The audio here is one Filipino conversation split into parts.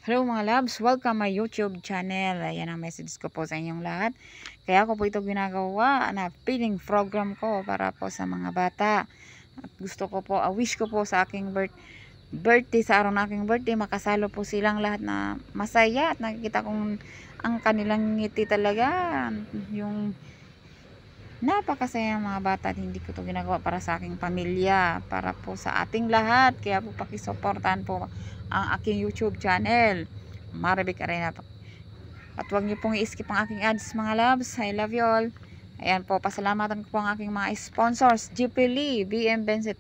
Hello mga loves, welcome my YouTube channel. Ayan ang message ko po sa inyong lahat. Kaya ako po ito ginagawa na feeding program ko para po sa mga bata. At gusto ko po, wish ko po sa aking birthday, sa araw ng aking birthday, makasalo po silang lahat na masaya at nakikita kong ang kanilang ngiti talaga. Yung napakasaya mga bata at hindi ko ito ginagawa para sa aking pamilya, para po sa ating lahat. Kaya po pakisuportahan po ang aking YouTube channel, Maribik Arena. At huwag niyo pong i-skip ang aking ads mga loves. I love you all. Ayan po, pasalamatan ko po ang aking mga sponsors: GP Lee, BM Benset,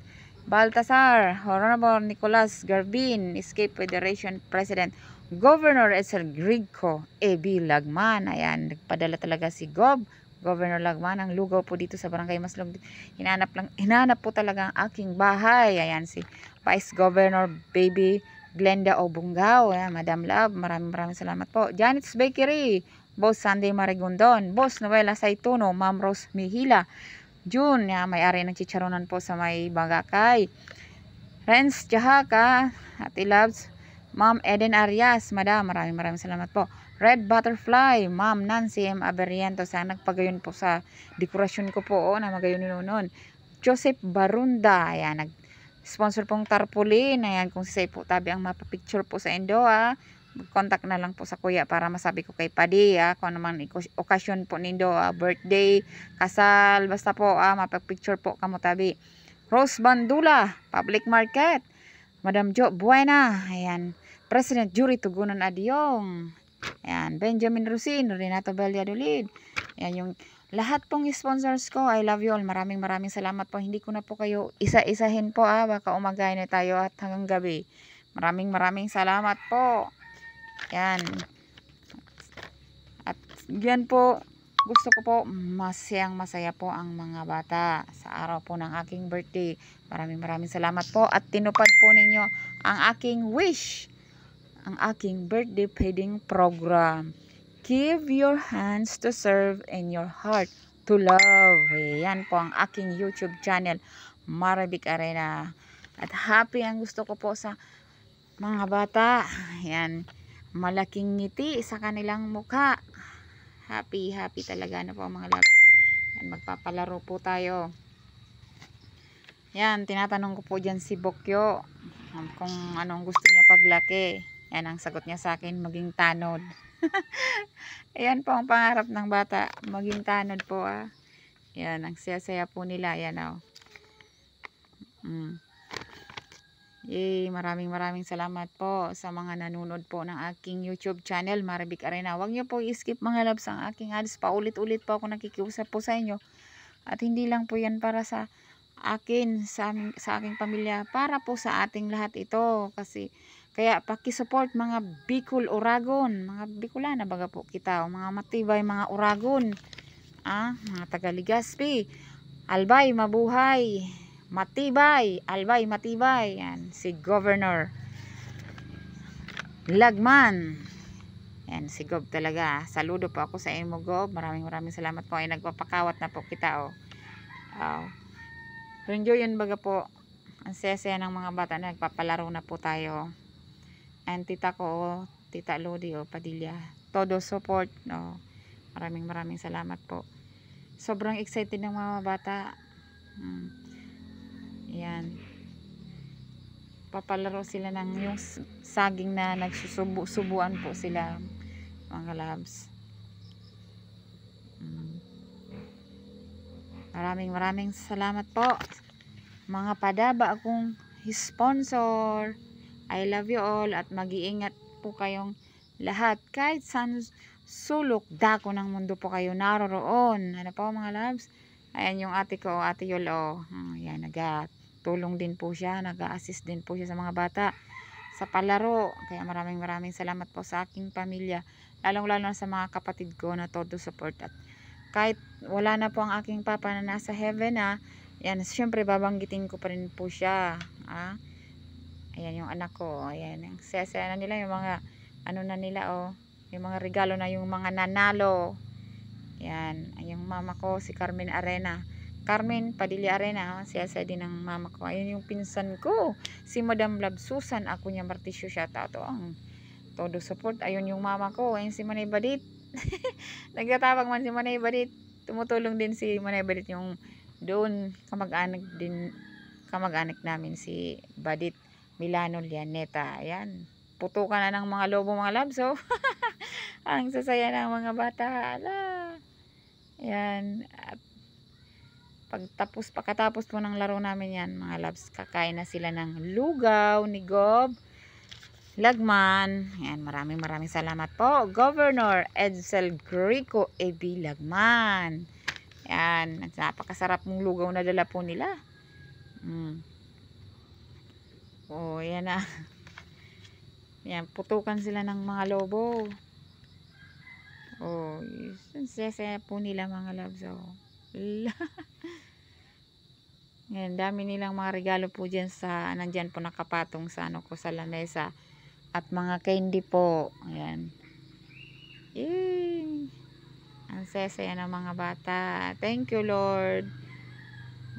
Baltasar, Honorable Nicolas Garbin, Escape Federation President, Governor Edsel Grigco, AB Lagman. Ayan, nagpadala talaga si Governor Lagman ang lugaw po dito sa Barangay Maslog. Hinanap po talaga ang aking bahay. Ayan, si Vice Governor Baby Glenda Obungaw. Ayan, Madam Love, maraming salamat po. Janet's Bakery, Boss Sunday Marigondon, Boss Noela Saituno, Ma'am Rose Mihila, June, may-ari ng chicharonan po sa may Bagakay. Renz Jahaka, Ate Loves, Ma'am Eden Arias, Madam, maraming salamat po. Red Butterfly, Ma'am Nancy M. Aberiento, sa nagpagayon po sa dekorasyon ko po, na magayon noon. Joseph Barunda, ayan, sponsor pong tarpaulin. Ayan, kung si po tabi ang mapapicture po sa Indo, contact na lang po sa kuya para masabi ko kay Padi, kung ano man okasyon po nindo, birthday, kasal, basta po mapapicture po kamo tabi. Rose Bandula, Public Market, Madam Jo Buena, ayan, President Jury Tugunan Adyong, ayan, Benjamin Rusin, Renato Valladolid, ayan yung lahat pong sponsors ko. I love you all. Maraming salamat po. Hindi ko na po kayo isa-isahin po, baka umagay na tayo at hanggang gabi. Maraming salamat po. Yan. At yan po, gusto ko po masaya po ang mga bata sa araw po ng aking birthday. Maraming salamat po at tinupad po ninyo ang aking wish, ang aking birthday feeding program. Give your hands to serve and your heart to love. Yan po ang aking YouTube channel, Maribik Arena. At happy ang gusto ko po sa mga bata. Yan, malaking ngiti sa kanilang mukha. Happy talaga na po mga loves. Yan, magpapalaro po tayo. Yan, tinatanong ko po dyan si Bokyo kung anong gusto niya paglaki. Yan ang sagot niya sa akin, maging tanod. Ayan po ang pangarap ng bata, maging tanod po. Yan, ang saya po nila. Yan Yay, maraming salamat po sa mga nanonood po ng aking YouTube channel, Maribik Arena. Huwag niyo po i-skip mga loves ang aking ads. Paulit-ulit po ako nakikiusap po sa inyo. At hindi lang po yan para sa akin, sa aking pamilya, para po sa ating lahat ito. Kasi kaya paki-support mga Bicol Uragon, mga Bicolana baga po kita, mga matibay mga Uragon, mga taga Legazpi, Albay mabuhay, matibay, Albay matibay. Yan si Governor Lagman. Yan si Gob talaga. Saludo po ako sa imo Gob. Maraming salamat po. Ay nagpapakawat na po kita enjoy yun baga po. Ang saya ng mga bata na nagpapalaro na po tayo. And tita ko, Tita Lodi Padilla, todo support. Maraming salamat po. Sobrang excited ng mga bata. Yan, papalaro sila ng yung saging na nagsusubuan po sila mga loves. Maraming salamat po mga padaba akong sponsor. I love you all at mag-iingat po kayong lahat. Kahit saan sulok dako ng mundo po kayo naroroon. Ano po mga loves? Ayan yung ate ko, Ate Yolo. Ayan, nag-tulong din po siya. Nag-assist din po siya sa mga bata sa palaro. Kaya maraming salamat po sa aking pamilya. Lalong-lalo sa mga kapatid ko na todo support. At kahit wala na po ang aking papa na nasa heaven, yan, syempre babanggitin ko pa rin po siya. Ayan yung anak ko. Ayan, ang saya na nila yung mga ano na nila yung mga regalo na yung mga nanalo. Yan, yung mama ko si Carmen Padilla Arena, saya din ng mama ko. Ayun yung pinsan ko, si Madam Love Susan Acuña Martisio, shout out ang todo support. Ayun yung mama ko, ayun si Manay Badit. Nagtatapang man si Manay Badit. Tumutulong din si Manay Badit, yung doon kamag-anak namin si Badit Milano Lianeta. Ayan, putukan na ng mga lobo mga labs. So, ang sasaya ng mga bata. Ala. Ayan. At pagkatapos po ng laro namin yan, mga labs, kakain na sila ng lugaw ni Gob Lagman. Ayan, maraming salamat po, Governor Edsel Grico A.B. Lagman. Ayan, napakasarap mong lugaw na dala po nila. Oh, yan na. Yan, putukan sila ng mga lobo. Oh, sasaya po nila mga labs. Oh. Yan, dami nilang mga regalo po dyan sa, nandyan po nakapatong sa ano ko, sa lamesa. At mga candy po. Ayan. Yay! Ang sasaya ng mga bata. Thank you, Lord.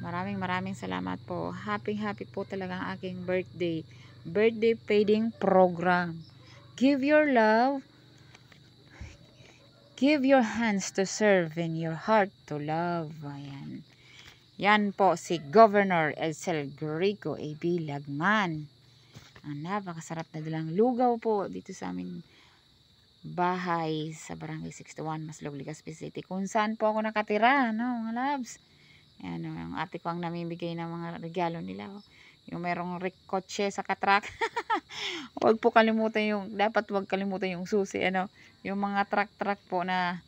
Maraming salamat po. Happy po talaga ang aking birthday. Birthday feeding program. Give your love. Give your hands to serve and your heart to love. Ayan. Yan po si Governor Edsel Grico A.B. Lagman. Ang napakasarap na dalang lugaw po dito sa amin bahay sa Barangay 61, Maslog, Legazpi City, kung saan po ako nakatira, no, mga labs. Ayan, yung ate ko ang namimigay ng mga regalo nila. Yung merong kotse sa katrak. Huwag po kalimutan dapat huwag kalimutan yung susi, ano, yung mga truck po na,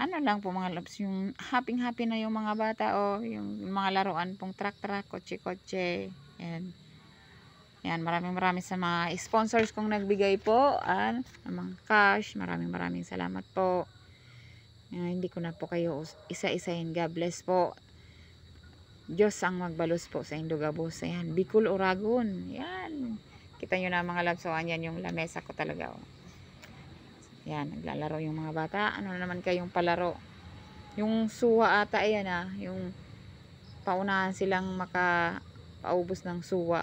ano lang po mga labs, yung happy na yung mga bata, o yung mga laruan pong truck, kotse. Ayan. Yan, maraming sa mga sponsors kong nagbigay po, ng cash. Maraming salamat po. Yan, hindi ko na po kayo isa-isahin. God bless po. Diyos ang magbalos po sa Indogabos. Yan, Bicol, Oragon. Yan. Kita nyo na mga labs. So, yan yung lamesa ko talaga. Oh. Yan, naglalaro yung mga bata. Ano naman kayong palaro? Yung suwa ata, ayan yung paunahan silang makapaubos ng suwa.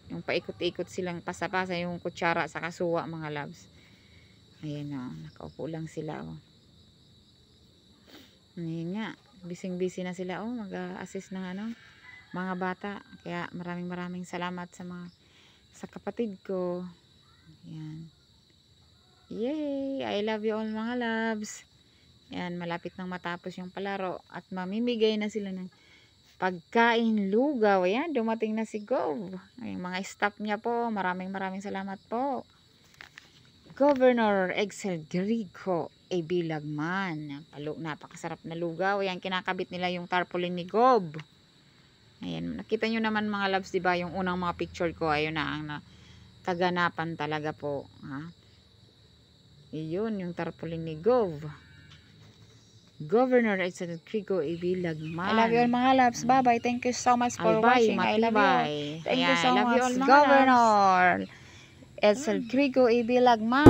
Yung paikot-ikot silang pasapasa yung kutsara sa kasuwa mga labs. Ayan nakaupo lang sila. Ayan nga, busy na sila. Mag-assist ng mga bata. Kaya maraming salamat sa kapatid ko. Ayan. Yay! I love you all mga labs. Ayan, malapit nang matapos yung palaro. At mamimigay na sila ng pagkain lugaw. Ayan, dumating na si Gov. Yung mga staff niya po, maraming salamat po. Governor Edsel Grico A.B. Lagman. Napakasarap na lugaw. Ayan, kinakabit nila yung tarpaulin ni Gov. Ayan, nakita nyo naman mga labs, diba? Yung unang mga picture ko, ayun na ang kaganapan talaga po. Iyon, yung tarpaulin ni Gov. Governor Edsel Grico A.B. Lagman. I love you all mga labs. Bye-bye. Thank you so much for watching. I love you. Thank you so much, Governor Edsel Grico A.B. Lagman.